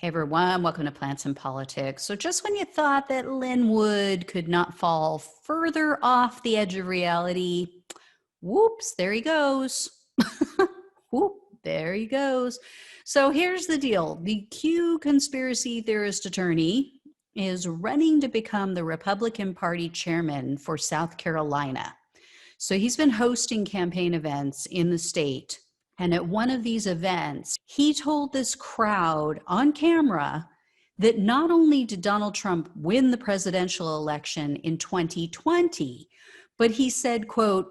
Hey everyone, welcome to Plants and Politics. So just when you thought that Lin Wood could not fall further off the edge of reality, whoops, there he goes. Whoop, there he goes. So here's the deal. The Q conspiracy theorist attorney is running to become the Republican Party chairman for South Carolina. So he's been hosting campaign events in the state. And at one of these events, he told this crowd on camera that not only did Donald Trump win the presidential election in 2020, but he said, quote,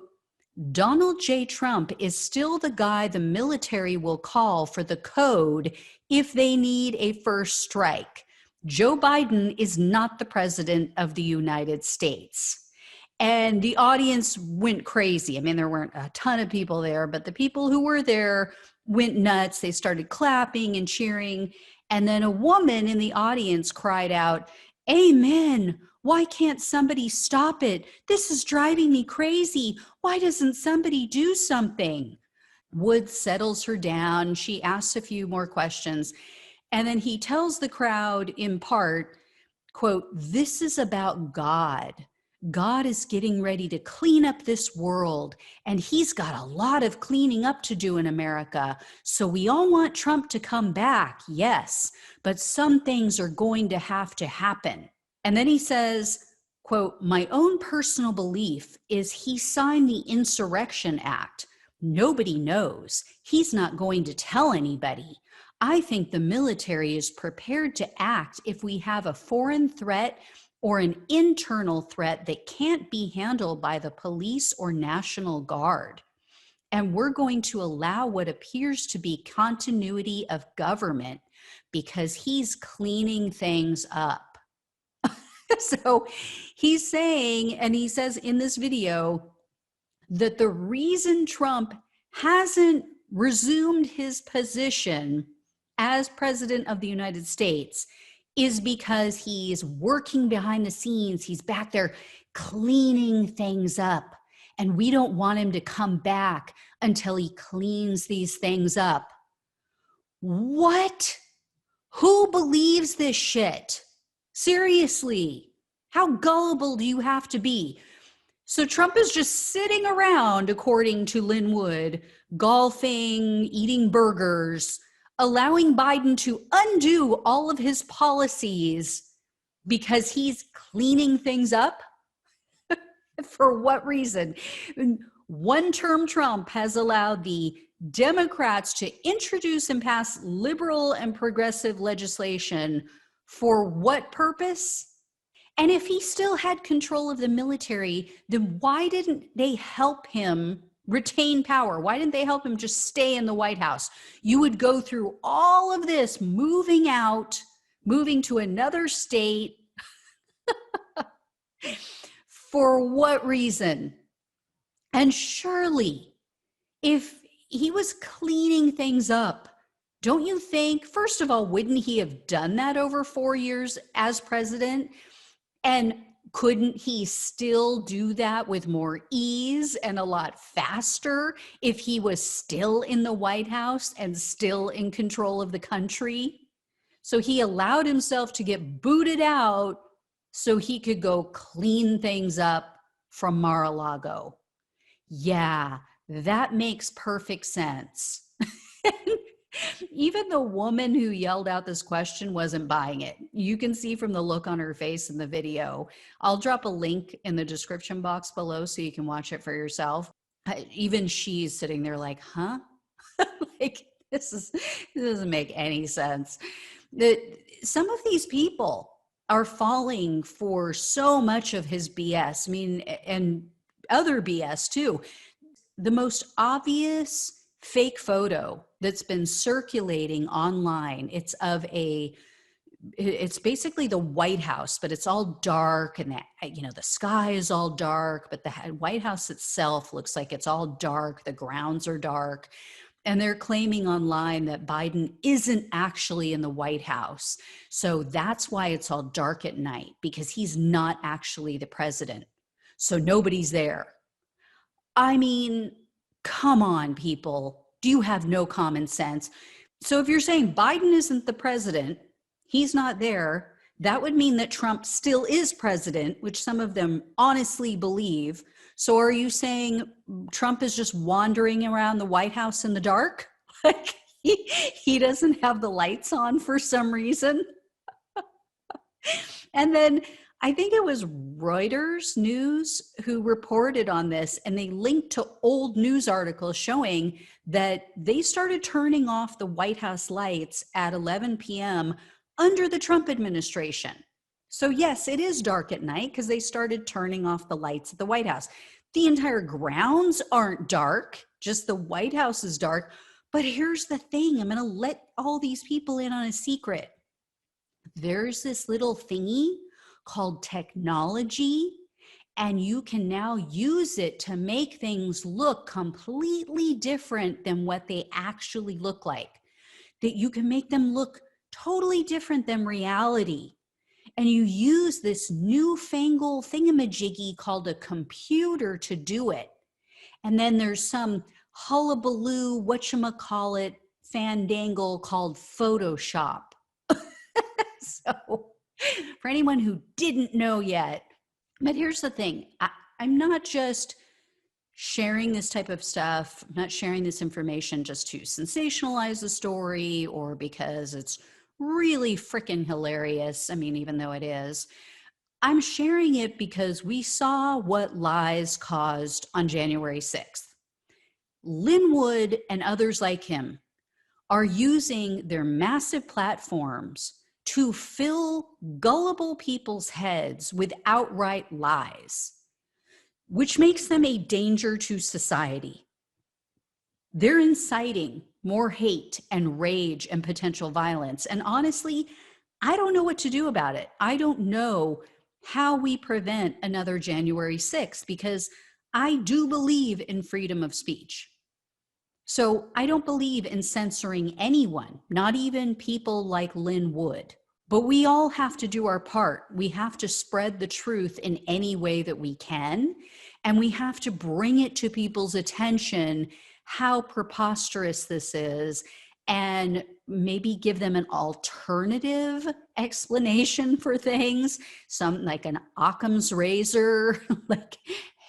Donald J. Trump is still the guy the military will call for the code if they need a first strike. Joe Biden is not the president of the United States. And the audience went crazy. I mean, there weren't a ton of people there, but the people who were there went nuts. They started clapping and cheering. And then a woman in the audience cried out, Amen. Why can't somebody stop it? This is driving me crazy. Why doesn't somebody do something? Wood settles her down. She asks a few more questions. And then he tells the crowd in part, quote, this is about God. God is getting ready to clean up this world, and he's got a lot of cleaning up to do in America. So we all want Trump to come back, yes, but some things are going to have to happen. And then he says, quote, my own personal belief is he signed the Insurrection Act. Nobody knows. He's not going to tell anybody. I think the military is prepared to act if we have a foreign threat or an internal threat that can't be handled by the police or National Guard. And we're going to allow what appears to be continuity of government because he's cleaning things up. So he's saying, and he says in this video, that the reason Trump hasn't resumed his position as president of the United States is because he's working behind the scenes. He's back there cleaning things up. And we don't want him to come back until he cleans these things up. What? Who believes this shit? Seriously, how gullible do you have to be? So Trump is just sitting around, according to Lin Wood, golfing, eating burgers, allowing Biden to undo all of his policies because he's cleaning things up? For what reason? One-term Trump has allowed the Democrats to introduce and pass liberal and progressive legislation for what purpose? And if he still had control of the military, then why didn't they help him retain power? Why didn't they help him just stay in the White House? You would go through all of this, moving out, moving to another state. For what reason? And surely, if he was cleaning things up, don't you think, first of all, wouldn't he have done that over 4 years as president? And couldn't he still do that with more ease and a lot faster if he was still in the White House and still in control of the country? So he allowed himself to get booted out so he could go clean things up from Mar-a-Lago. Yeah, that makes perfect sense. Even the woman who yelled out this question wasn't buying it. You can see from the look on her face in the video. I'll drop a link in the description box below so you can watch it for yourself. Even she's sitting there like, huh? Like, this doesn't make any sense. Some of these people are falling for so much of his BS. I mean, and other BS too. The most obvious fake photo that's been circulating online, it's basically the White House, but it's all dark, and the sky is all dark, but the White House itself looks like it's all dark. The grounds are dark. And they're claiming online that Biden isn't actually in the White House. So that's why it's all dark at night, because he's not actually the president. So nobody's there. I mean, come on, people. Do you have no common sense? So if you're saying Biden isn't the president, He's not there. That would mean that Trump still is president, which some of them honestly believe. So are you saying Trump is just wandering around the White House in the dark? Like he doesn't have the lights on for some reason? And then I think it was Reuters News who reported on this, and they linked to old news articles showing that they started turning off the White House lights at 11 p.m. under the Trump administration. So yes, it is dark at night because they started turning off the lights at the White House. The entire grounds aren't dark, just the White House is dark. But here's the thing, I'm going to let all these people in on a secret. There's this little thingy called technology, and you can now use it to make things look completely different than what they actually look like. That you can make them look totally different than reality. And you use this newfangled thingamajiggy called a computer to do it. And then there's some hullabaloo, whatchamacallit, fandangle called Photoshop. So for anyone who didn't know yet, but here's the thing, I'm not just sharing this type of stuff, I'm not sharing this information just to sensationalize the story or because it's really freaking hilarious. I mean, even though it is, I'm sharing it because we saw what lies caused on January 6th. Lin Wood and others like him are using their massive platforms to fill gullible people's heads with outright lies, which makes them a danger to society. They're inciting more hate and rage and potential violence. And honestly, I don't know what to do about it. I don't know how we prevent another January 6th because I do believe in freedom of speech. So I don't believe in censoring anyone, not even people like Lin Wood. But we all have to do our part. We have to spread the truth in any way that we can. And we have to bring it to people's attention how preposterous this is and maybe give them an alternative explanation for things. Some like an Occam's razor, like,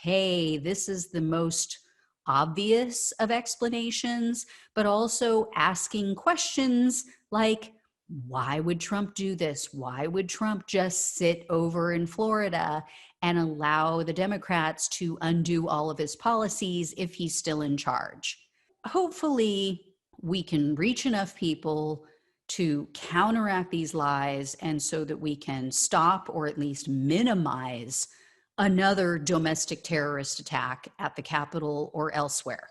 hey, this is the most obvious of explanations, but also asking questions like, why would Trump do this? Why would Trump just sit over in Florida and allow the Democrats to undo all of his policies if he's still in charge? Hopefully, we can reach enough people to counteract these lies and so that we can stop or at least minimize another domestic terrorist attack at the Capitol or elsewhere.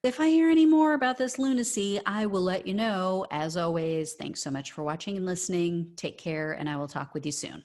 If I hear any more about this lunacy, I will let you know. As always, thanks so much for watching and listening. Take care, and I will talk with you soon.